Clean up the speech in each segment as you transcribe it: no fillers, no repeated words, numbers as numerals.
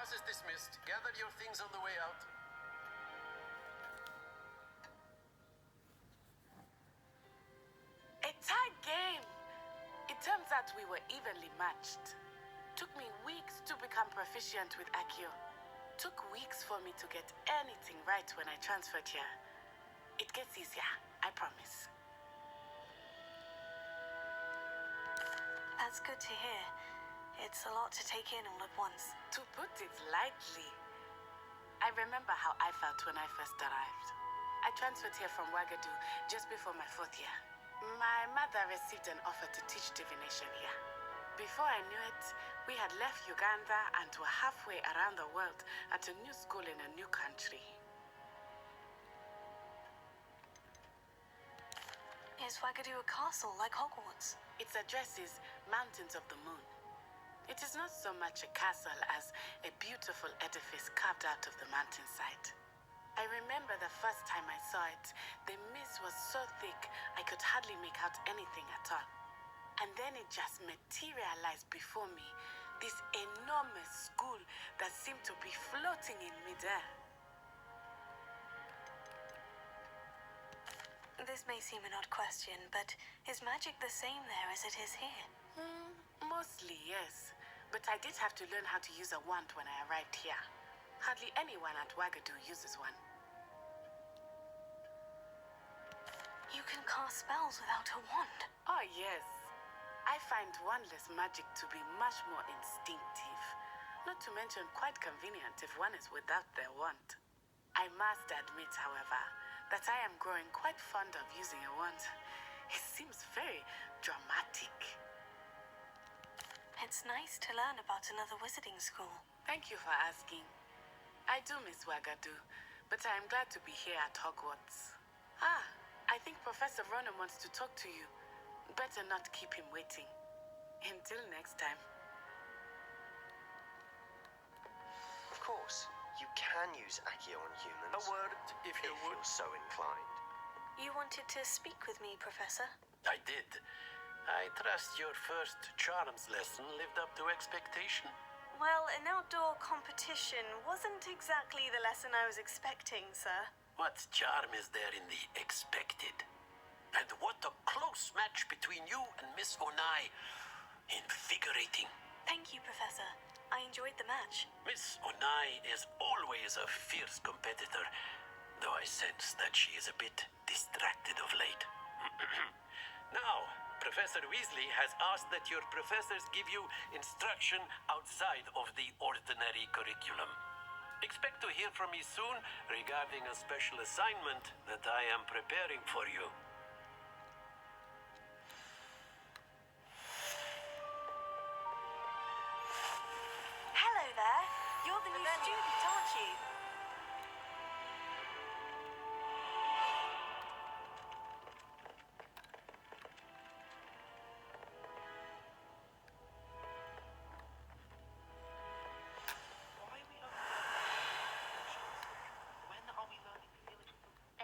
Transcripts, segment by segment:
Class is dismissed. Gather your things on the way out. A tied game. It turns out we were evenly matched. Took me weeks to become proficient with Accio. Took weeks for me to get anything right when I transferred here. It gets easier, I promise. That's good to hear. It's a lot to take in all at once. To put it lightly, I remember how I felt when I first arrived. I transferred here from Wagadu just before my 4th year. My mother received an offer to teach divination here. Before I knew it, we had left Uganda and were halfway around the world at a new school in a new country. Is Wagadu a castle like Hogwarts? Its address is Mountains of the Moon. It is not so much a castle as a beautiful edifice carved out of the mountainside. I remember the first time I saw it, the mist was so thick I could hardly make out anything at all. And then it just materialized before me, this enormous school that seemed to be floating in midair. This may seem an odd question, but is magic the same there as it is here? Mostly, yes. But I did have to learn how to use a wand when I arrived here. Hardly anyone at Wagadu uses one. You can cast spells without a wand? Oh, yes. I find wandless magic to be much more instinctive. Not to mention quite convenient if one is without their wand. I must admit, however, that I am growing quite fond of using a wand. It seems very dramatic. It's nice to learn about another wizarding school. Thank you for asking. I do miss Wagadu, but I am glad to be here at Hogwarts. I think Professor Ronan wants to talk to you. Better not keep him waiting. Until next time. Of course, you can use Accio on humans. A word, if you would. You're so inclined. You wanted to speak with me, Professor? I did. I trust your first charms lesson lived up to expectation. Well, an outdoor competition wasn't exactly the lesson I was expecting, sir. What charm is there in the expected? And what a close match between you and Miss Onai. Invigorating. Thank you, Professor. I enjoyed the match. Miss Onai is always a fierce competitor, though I sense that she is a bit distracted of late. Now, Professor Weasley has asked that your professors give you instruction outside of the ordinary curriculum. Expect to hear from me soon regarding a special assignment that I am preparing for you. Hello there. You're the new student, aren't you?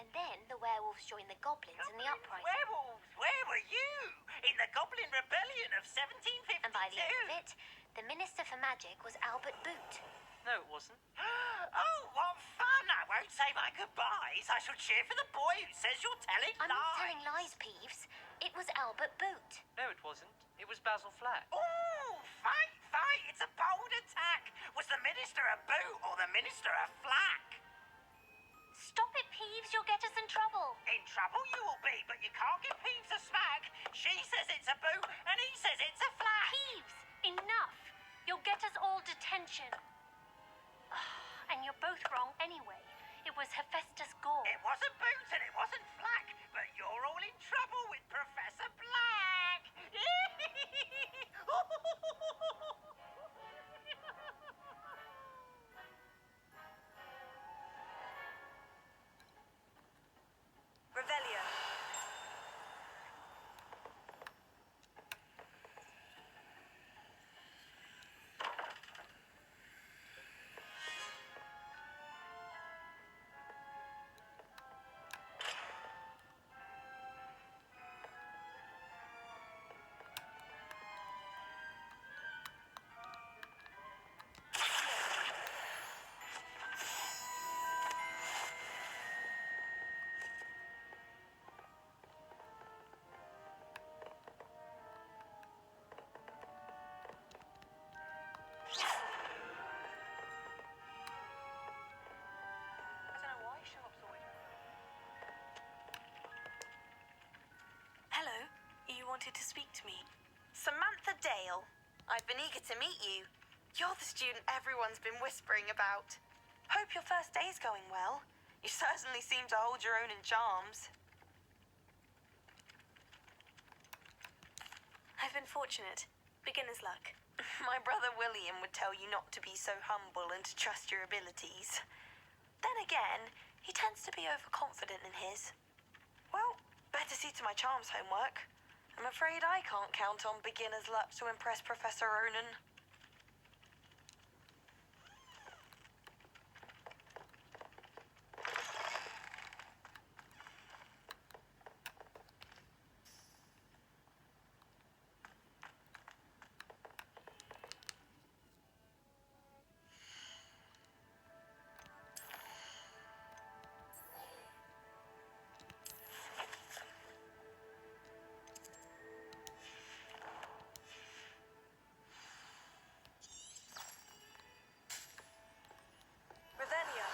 And then the werewolves joined the goblins in the uprising. Werewolves, where were you? In the Goblin Rebellion of 1752? And by the end of it, the Minister for Magic was Albert Boot. No, it wasn't. Oh, what fun! I won't say my goodbyes. I shall cheer for the boy who says you're telling I'm lies. not telling lies, Peeves. It was Albert Boot. No, it wasn't. It was Basil Flack. Oh, fight, fight! It's a bold attack. Was the Minister a boot or the Minister a flack? Stop it, Peeves. You'll get us in trouble. In trouble you will be, but you can't give Peeves a smack. She says it's a boot and he says it's a flack. Peeves, enough. You'll get us all detention. And you're both wrong anyway. It was Hephaestus Gore. It wasn't boot and it wasn't flack, but you're all in trouble with Professor Black. Revelio. wanted to speak to me. Samantha Dale. I've been eager to meet you. You're the student everyone's been whispering about. Hope your first day's going well. You certainly seem to hold your own in charms. I've been fortunate. Beginner's luck. My brother William would tell you not to be so humble and to trust your abilities. Then again, he tends to be overconfident in his. Well, better see to my charms homework. I'm afraid I can't count on beginner's luck to impress Professor Ronan. Revelio.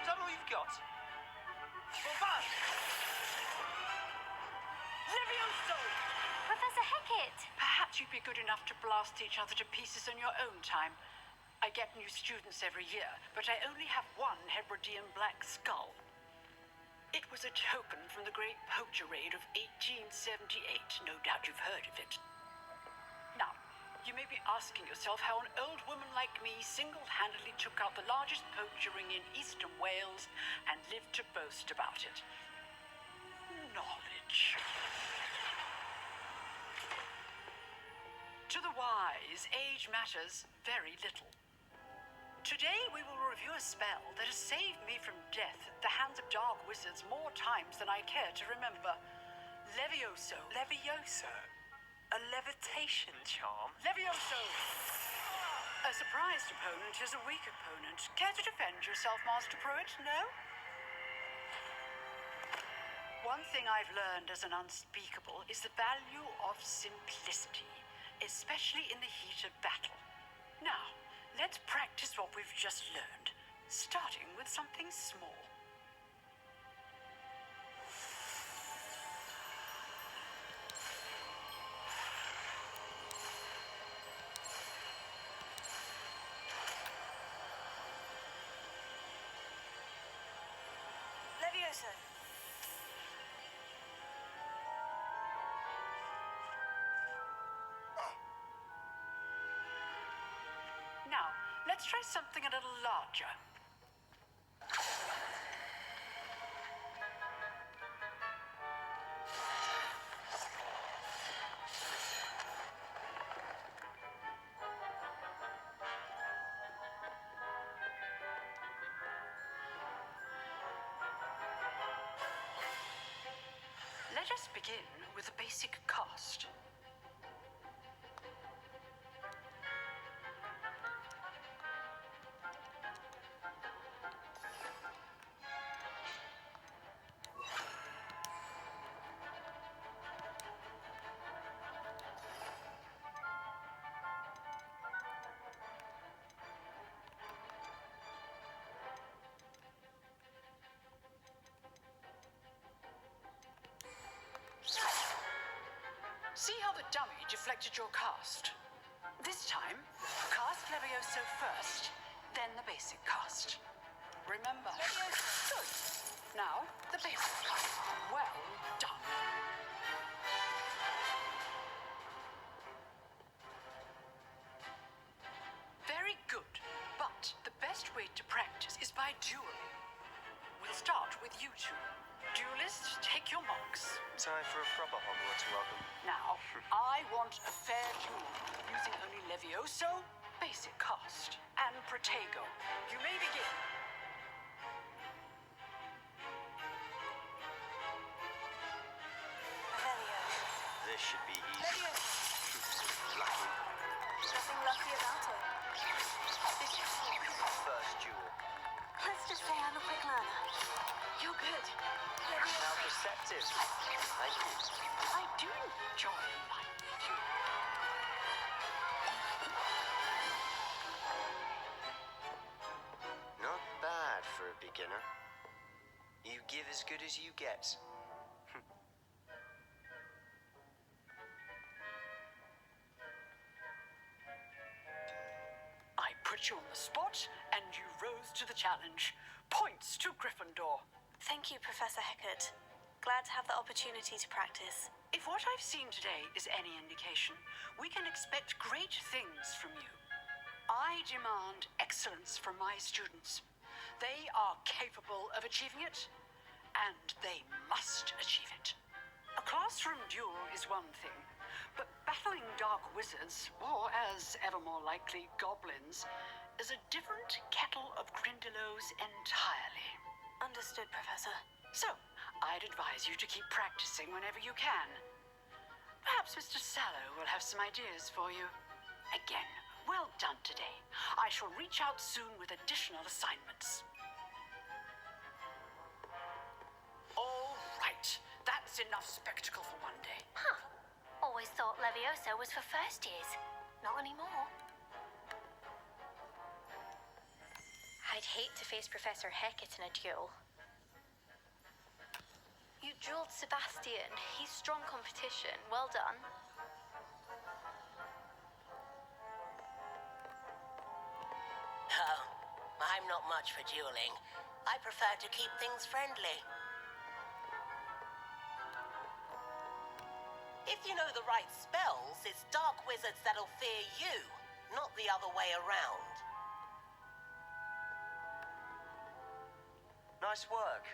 Is that all you've got? Well, fun! Levioso! Professor Hecat! Perhaps you'd be good enough to blast each other to pieces in your own time. I get new students every year, but I only have one Hebridean black skull. It was a token from the Great Poacher Raid of 1878. No doubt you've heard of it. Now, you may be asking yourself how an old woman like me single-handedly took out the largest poacher ring in eastern Wales and lived to boast about it. Knowledge. To the wise, age matters very little. Today we will review a spell that has saved me from death at the hands of dark wizards more times than I care to remember. Levioso. Levioso? A levitation charm? Levioso! A surprised opponent is a weak opponent. Care to defend yourself, Master Pruitt? No? One thing I've learned as an unspeakable is the value of simplicity, especially in the heat of battle. Now, let's practice what we've just learned, starting with something small. Levioso. Now, let's try something a little larger. Let us begin with a basic cast. dummy deflected your cast. This time, cast Levioso first, then the basic cast. Remember. Good. Now, the basic cast. Well done. Very good. But the best way to practice is by dueling. We'll start with you two. Duelists, take your marks. Time for a proper Hogwarts welcome. Now, I want a fair duel using only Levioso, basic cast, and Protego. You may begin. This should be easy. Levioso. Lucky. Nothing lucky about it. First duel. Let's just say I'm a quick learner. You're good. How perceptive. Thank you. I do enjoy life duel. Not bad for a beginner. You give as good as you get. I put you on the spot, and you rose to the challenge. Points to Gryffindor. Thank you, Professor Hecat. Glad to have the opportunity to practice. If what I've seen today is any indication, we can expect great things from you. I demand excellence from my students. They are capable of achieving it, and they must achieve it. A classroom duel is one thing, but battling dark wizards, or as ever more likely, goblins, is a different kettle of Grindylows entirely. Understood, Professor. So, I'd advise you to keep practicing whenever you can. Perhaps Mr. Sallow will have some ideas for you. Again, well done today. I shall reach out soon with additional assignments. All right, that's enough spectacle for one day. Huh. Always thought Levioso was for first years. Not anymore. I'd hate to face Professor Hecat in a duel. You dueled Sebastian. He's strong competition. Well done. Oh, I'm not much for dueling. I prefer to keep things friendly. If you know the right spells, it's dark wizards that'll fear you, not the other way around. Nice work.